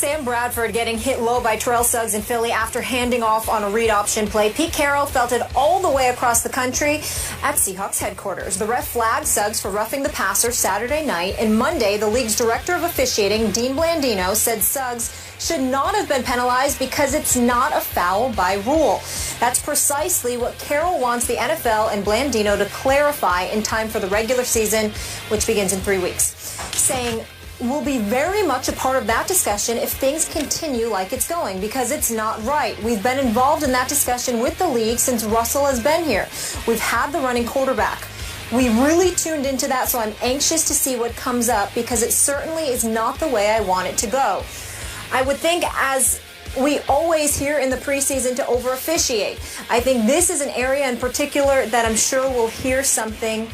Sam Bradford getting hit low by Terrell Suggs in Philly after handing off on a read option play. Pete Carroll felt it all the way across the country at Seahawks headquarters. The ref flagged Suggs for roughing the passer Saturday night, and Monday the league's director of officiating, Dean Blandino, said Suggs should not have been penalized because it's not a foul by rule. That's precisely what Carroll wants the NFL and Blandino to clarify in time for the regular season, which begins in 3 weeks, saying we'll be very much a part of that discussion if things continue like it's going, because it's not right. We've been involved in that discussion with the league since Russell has been here. We've had the running quarterback. We really tuned into that, so I'm anxious to see what comes up because it certainly is not the way I want it to go. I would think, as we always hear in the preseason, to over-officiate. I think this is an area in particular that I'm sure we'll hear something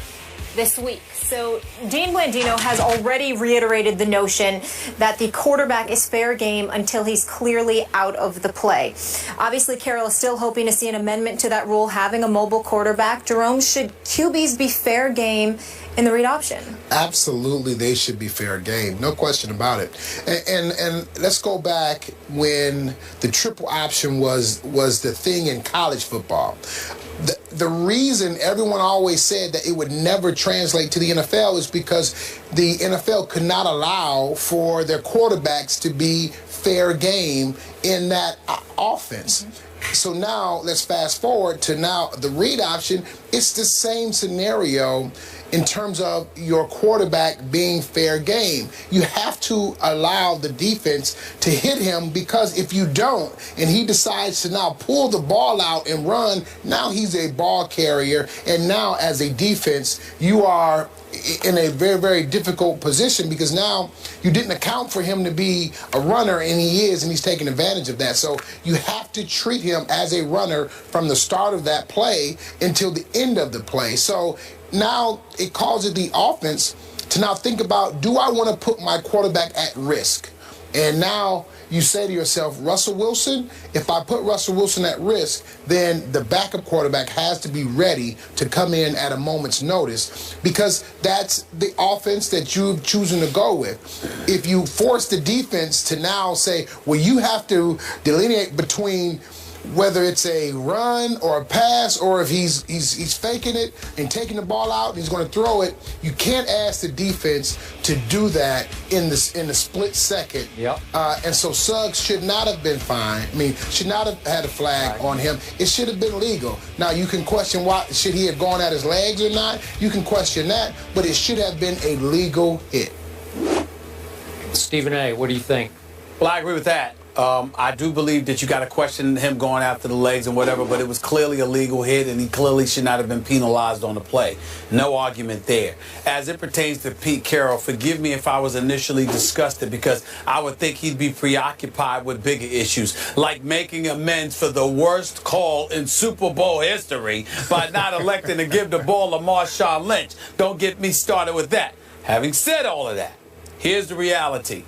this week. So Dean Blandino has already reiterated the notion that the quarterback is fair game until he's clearly out of the play. Obviously, Carroll is still hoping to see an amendment to that rule, having a mobile quarterback. Jerome, should QBs be fair game in the read option? Absolutely, they should be fair game. No question about it. And let's go back when the triple option was the thing in college football. The reason everyone always said that it would never translate to the NFL is because the NFL could not allow for their quarterbacks to be fair game in that offense. So now let's fast forward to now the read option. It's the same scenario in terms of your quarterback being fair game. You have to allow the defense to hit him, because if you don't and he decides to now pull the ball out and run, now he's a ball carrier, and now as a defense you are in a very, very difficult position, because now you didn't account for him to be a runner, and he is, and he's taking advantage of that. So you have to treat him as a runner from the start of that play until the end of the play. So now it causes the offense to now think about, do I want to put my quarterback at risk? And now you say to yourself, Russell Wilson, if I put Russell Wilson at risk, then the backup quarterback has to be ready to come in at a moment's notice, because that's the offense that you've chosen to go with. If you force the defense to now say, well, you have to delineate between whether it's a run or a pass, or if he's faking it and taking the ball out and he's going to throw it, you can't ask the defense to do that in the split second. Yep. And so Suggs should not have been fined. I mean, should not have had a flag on him. It should have been legal. Now, you can question why should he have gone at his legs or not. You can question that, but it should have been a legal hit. Stephen A., what do you think? Well, I agree with that. I do believe that you got to question him going after the legs and whatever, but it was clearly a legal hit, and he clearly should not have been penalized on the play. No argument there. As it pertains to Pete Carroll, forgive me if I was initially disgusted, because I would think he'd be preoccupied with bigger issues, like making amends for the worst call in Super Bowl history by not electing to give the ball to Marshawn Lynch. Don't get me started with that. Having said all of that, here's the reality.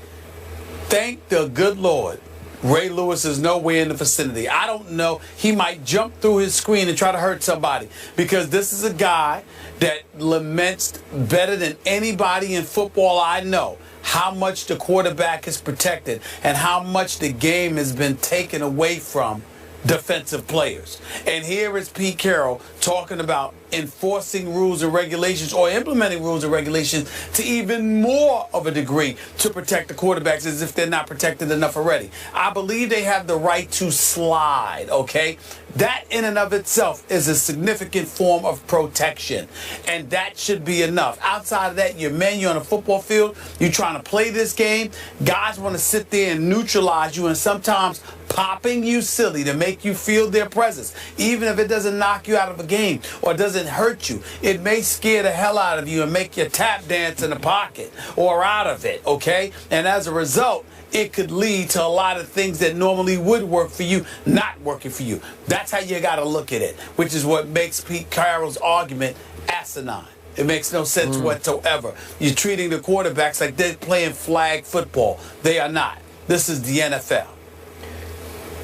Thank the good Lord, Ray Lewis is nowhere in the vicinity. I don't know. He might jump through his screen and try to hurt somebody, because this is a guy that laments better than anybody in football I know how much the quarterback is protected and how much the game has been taken away from defensive players. And here is Pete Carroll talking about enforcing rules and regulations, or implementing rules and regulations to even more of a degree to protect the quarterbacks, as if they're not protected enough already. I believe they have the right to slide, okay? That in and of itself is a significant form of protection, and that should be enough. Outside of that, you're on a football field, you're trying to play this game, guys want to sit there and neutralize you, and sometimes popping you silly to make you feel their presence, even if it doesn't knock you out of a game or doesn't hurt you. It may scare the hell out of you and make you tap dance in the pocket or out of it, okay? And as a result, it could lead to a lot of things that normally would work for you not working for you. That's how you got to look at it, which is what makes Pete Carroll's argument asinine. It makes no sense whatsoever. You're treating the quarterbacks like they're playing flag football. They are not. This is the NFL.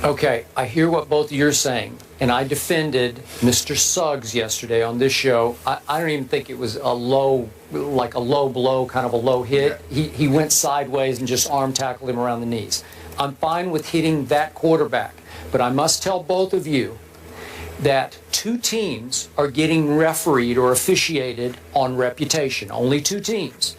Okay, I hear what both of you are saying, and I defended Mr. Suggs yesterday on this show. I don't even think it was a low, like a low blow, kind of a low hit. He went sideways and just arm tackled him around the knees. I'm fine with hitting that quarterback. But I must tell both of you that 2 teams are getting refereed or officiated on reputation. Only 2 teams.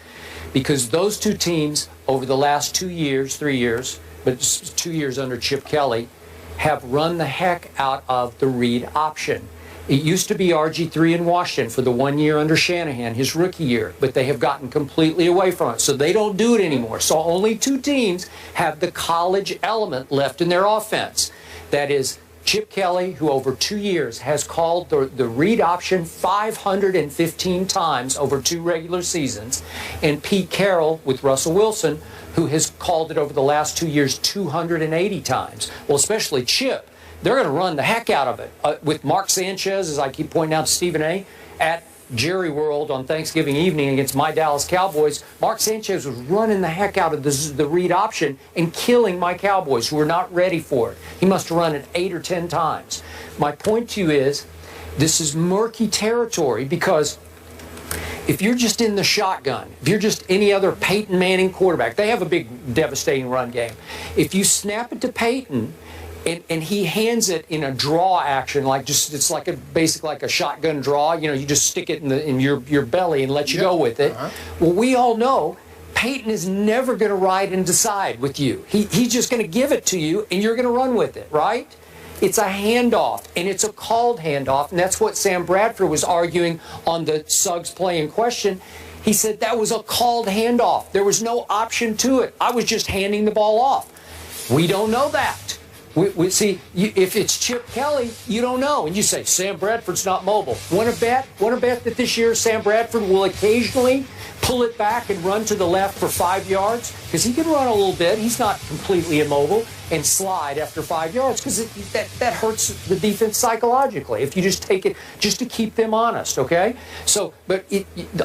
Because those 2 teams, over the last 2 years, 3 years, but 2 years under Chip Kelly, have run the heck out of the read option. It used to be RG3 in Washington for the 1 year under Shanahan, his rookie year, but they have gotten completely away from it. So they don't do it anymore. So only 2 teams have the college element left in their offense. That is Chip Kelly, who over 2 years has called the read option 515 times over 2 regular seasons, and Pete Carroll with Russell Wilson, who has called it over the last 2 years 280 times. Well, especially Chip. They're going to run the heck out of it. With Mark Sanchez, as I keep pointing out to Stephen A., at Jerry World on Thanksgiving evening against my Dallas Cowboys, Mark Sanchez was running the heck out of the read option and killing my Cowboys, who were not ready for it. He must have run it 8 or 10 times. My point to you is, this is murky territory, because if you're just in the shotgun, if you're just any other Peyton Manning quarterback, they have a big, devastating run game. If you snap it to Peyton, and he hands it in a draw action, like just it's like basically like a shotgun draw. You know, you just stick it in your belly and let you go with it. Well, we all know Peyton is never going to ride and decide with you. He's just going to give it to you, and you're going to run with it, right? It's a handoff, and it's a called handoff, and that's what Sam Bradford was arguing on the Suggs play in question. He said that was a called handoff. There was no option to it. I was just handing the ball off. We don't know that. We see, if it's Chip Kelly, you don't know. And you say, Sam Bradford's not mobile. Want to bet that this year Sam Bradford will occasionally pull it back and run to the left for 5 yards? Because he can run a little bit. He's not completely immobile. And slide after 5 yards, because that hurts the defense psychologically if you just take it just to keep them honest, okay? So, but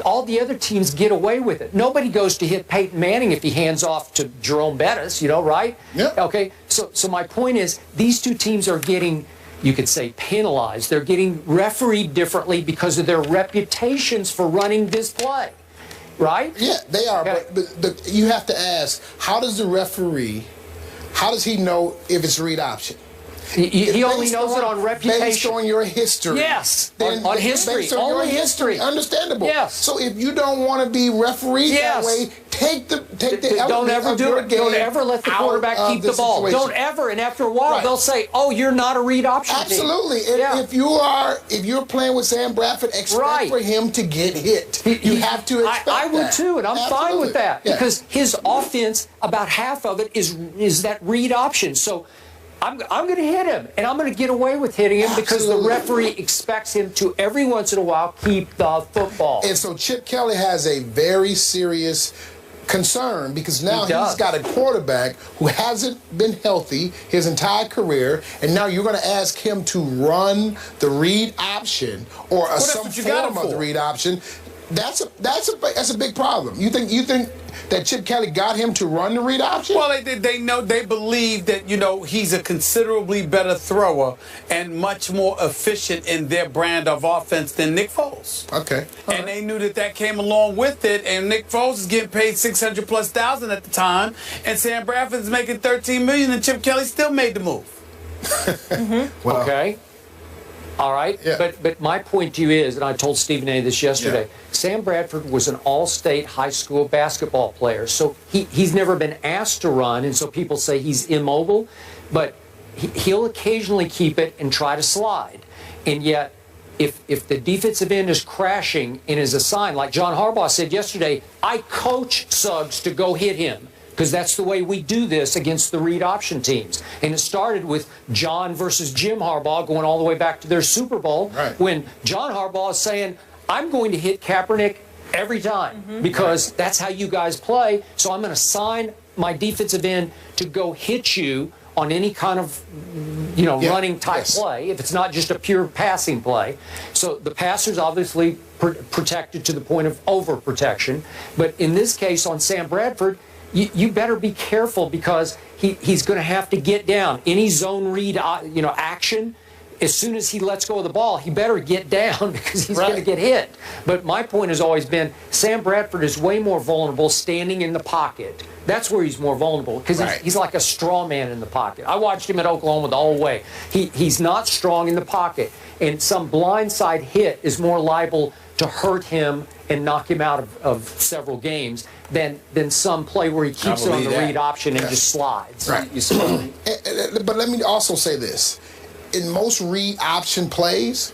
all the other teams get away with it. Nobody goes to hit Peyton Manning if he hands off to Jerome Bettis, you know, right? Yeah. Okay, so my point is, these 2 teams are getting, you could say, penalized. They're getting refereed differently because of their reputations for running this play, right? Yeah, they are, Okay. but you have to ask, how does the referee, how does he know if it's read option? He only knows it on reputation. Based on your history. Yes, on history. Based on Only your history. Understandable. Yes. So if you don't want to be refereed that way, take the don't ever do it. Don't ever let the quarterback keep the ball. Situation. Don't ever. And after a while, they'll say, "Oh, you're not a read option team." Absolutely. Yeah. If you're playing with Sam Bradford, expect for him to get hit. You have to expect I would that. too, and I'm fine with that, because his offense, about half of it is that read option. So I'm going to hit him, and I'm going to get away with hitting him because the referee expects him to, every once in a while, keep the football. And so Chip Kelly has a very serious concern, because now he's got a quarterback who hasn't been healthy his entire career, and now you're going to ask him to run the read option or some form of the read option. That's a big problem. You think that Chip Kelly got him to run the read option? Well, they believe that, you know, he's a considerably better thrower and much more efficient in their brand of offense than Nick Foles. Okay. And they knew that came along with it, and Nick Foles is getting paid $600,000+ at the time, and Sam Bradford is making $13 million, and Chip Kelly still made the move. Well, okay. All right, but my point to you is, and I told Stephen A. this yesterday, Sam Bradford was an all-state high school basketball player, so he's never been asked to run, and so people say he's immobile, but he'll occasionally keep it and try to slide. And yet, if the defensive end is crashing and is assigned, like John Harbaugh said yesterday, I coach Suggs to go hit him, because that's the way we do this against the read option teams. And it started with John versus Jim Harbaugh, going all the way back to their Super Bowl, when John Harbaugh is saying, I'm going to hit Kaepernick every time, because that's how you guys play, so I'm going to assign my defensive end to go hit you on any kind of, you know, running type play, if it's not just a pure passing play. So the passer's obviously protected to the point of overprotection. But in this case, on Sam Bradford, you better be careful, because he's going to have to get down. Any zone read, action, as soon as he lets go of the ball, he better get down because he's going to get hit. But my point has always been Sam Bradford is way more vulnerable standing in the pocket. That's where he's more vulnerable because he's like a straw man in the pocket. I watched him at Oklahoma the whole way. He's not strong in the pocket, and some blindside hit is more liable to hurt him and knock him out of several games than some play where he keeps it on the read option and just slides. Right. But let me also say this. In most read option plays,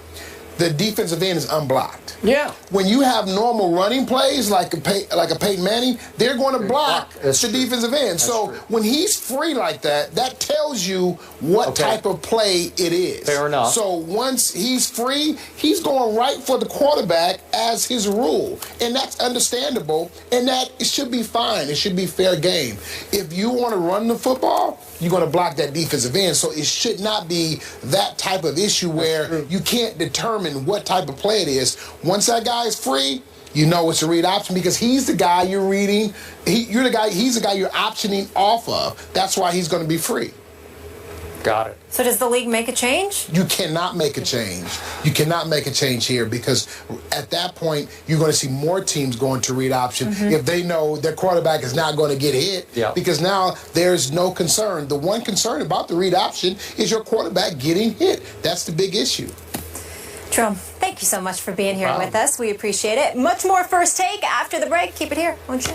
the defensive end is unblocked. Yeah. When you have normal running plays like a Peyton Manning, they're going to block the defensive end. So when he's free like that, that tells you what type of play it is. Fair enough. So once he's free, he's going right for the quarterback as his rule. And that's understandable, and that it should be fine. It should be fair game. If you want to run the football, you're going to block that defensive end. So it should not be that type of issue where you can't determine what type of play it is. Once that guy is free, you know it's a read option because he's the guy you're reading. He's the guy you're optioning off of. That's why he's going to be free. Got it. So does the league make a change? You cannot make a change. You cannot make a change here because at that point, you're going to see more teams going to read option if they know their quarterback is not going to get hit because now there's no concern. The one concern about the read option is your quarterback getting hit. That's the big issue. Trump, thank you so much for being here with us. We appreciate it. Much more First Take after the break. Keep it here, won't you?